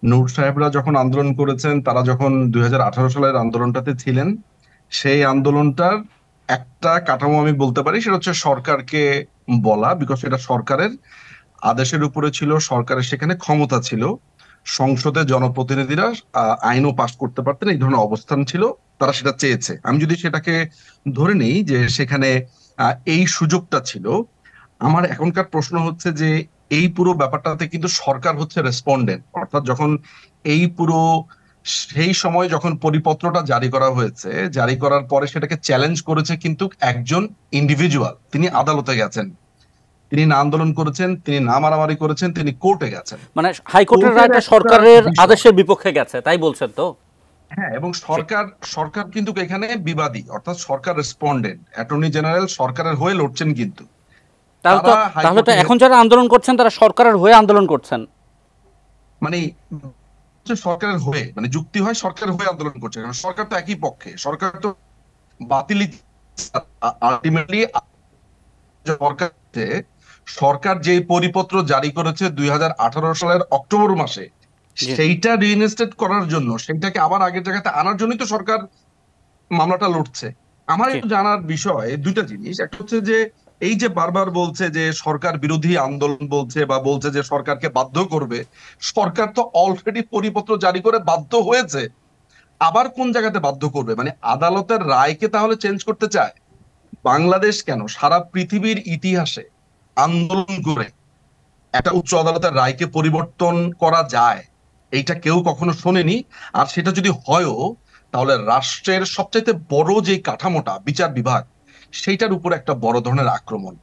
নূর সাহেবরা যখন আন্দোলন করেছেন, তারা যখন 2018 সালের আন্দোলনটাতে ছিলেন, সেই আন্দোলনটার একটা কাঠামো আমি বলতে পারি, সেটা হচ্ছে সরকারকে বলা, বিকজ এটা সরকারের আদেশের উপরে ছিল, সরকারের সেখানে ক্ষমতা ছিল, সংসদে জনপ্রতিনিধিরা আইনও পাশ করতে পারতেন, এই ধরনের অবস্থান ছিল, তারা সেটা চেয়েছে। আমি যদি সেটাকে ধরে নিই যে সেখানে এই সুযোগটা ছিল, আমার এখনকার প্রশ্ন হচ্ছে যে এই পুরো ব্যাপারটাতে কিন্তু সরকার হচ্ছে রেসপন্ডেন্ট, অর্থাৎ যখন এই পুরো সেই সময় যখন পরিপত্রটা জারি করা হয়েছে, জারি করার পরে সেটাকে চ্যালেঞ্জ করেছে কিন্তু একজন ইন্ডিভিজুয়াল, তিনি আদালতে গেছেন, তিনি না আন্দোলন করেছেন, তিনি না মারামারি করেছেন, তিনি কোর্টে গেছেন। মানে হাইকোর্টের কোর্টের রায়টা একটা সরকারের বিষয়, আদেশের বিপক্ষে গেছে, তাই বলছেন তো? হ্যাঁ, এবং জি। সরকার সরকার কিন্তু এখানে বিবাদী, অর্থাৎ সরকার রেসপন্ডেন্ট, অ্যাটর্নি জেনারেল সরকারের হয়ে লড়ছেন কিন্তু। তাহলে তো তারা তাহলে তো হাইকোর্টে এখন যারা আন্দোলন করছেন তারা সরকারের হয়ে আন্দোলন করছেন। মানে হচ্ছে সরকারের হয়ে, মানে যুক্তি হয় সরকারের হয়ে আন্দোলন করছে, কারণ সরকার তো একই পক্ষে, সরকার তো বাতিল, আলটিমেটলি সরকার, সরকার যে পরিপত্র জারি করেছে 2018 সালের অক্টোবর মাসে, জি। সেইটা রিইনস্টেট করার জন্য, সেইটাকে আবার আগের জায়গাতে আনার জন্যই তো সরকার মামলাটা লড়ছে। আমার জি। একটু জানার বিষয় দুইটা জিনিস, একটা হচ্ছে যে এই যে বারবার বলছে যে সরকার বিরোধী আন্দোলন বলছে, বা বলছে যে সরকারকে বাধ্য করবে, সরকার তো অলরেডি পরিপত্র জারি করে বাধ্য হয়েছে, আবার কোন জায়গাতে বাধ্য করবে? মানে আদালতের রায়কে তাহলে চেঞ্জ করতে চায়? বাংলাদেশ কেন, সারা পৃথিবীর ইতিহাসে আন্দোলন করে একটা উচ্চ আদালতের রায়কে পরিবর্তন করা যায়, এইটা কেউ কখনো শোনেনি। আর সেটা যদি হয়ও, তাহলে রাষ্ট্রের সবচাইতে বড় যে কাঠামোটা বিচার বিভাগ, সেইটার উপর একটা বড় ধরনের আক্রমণ।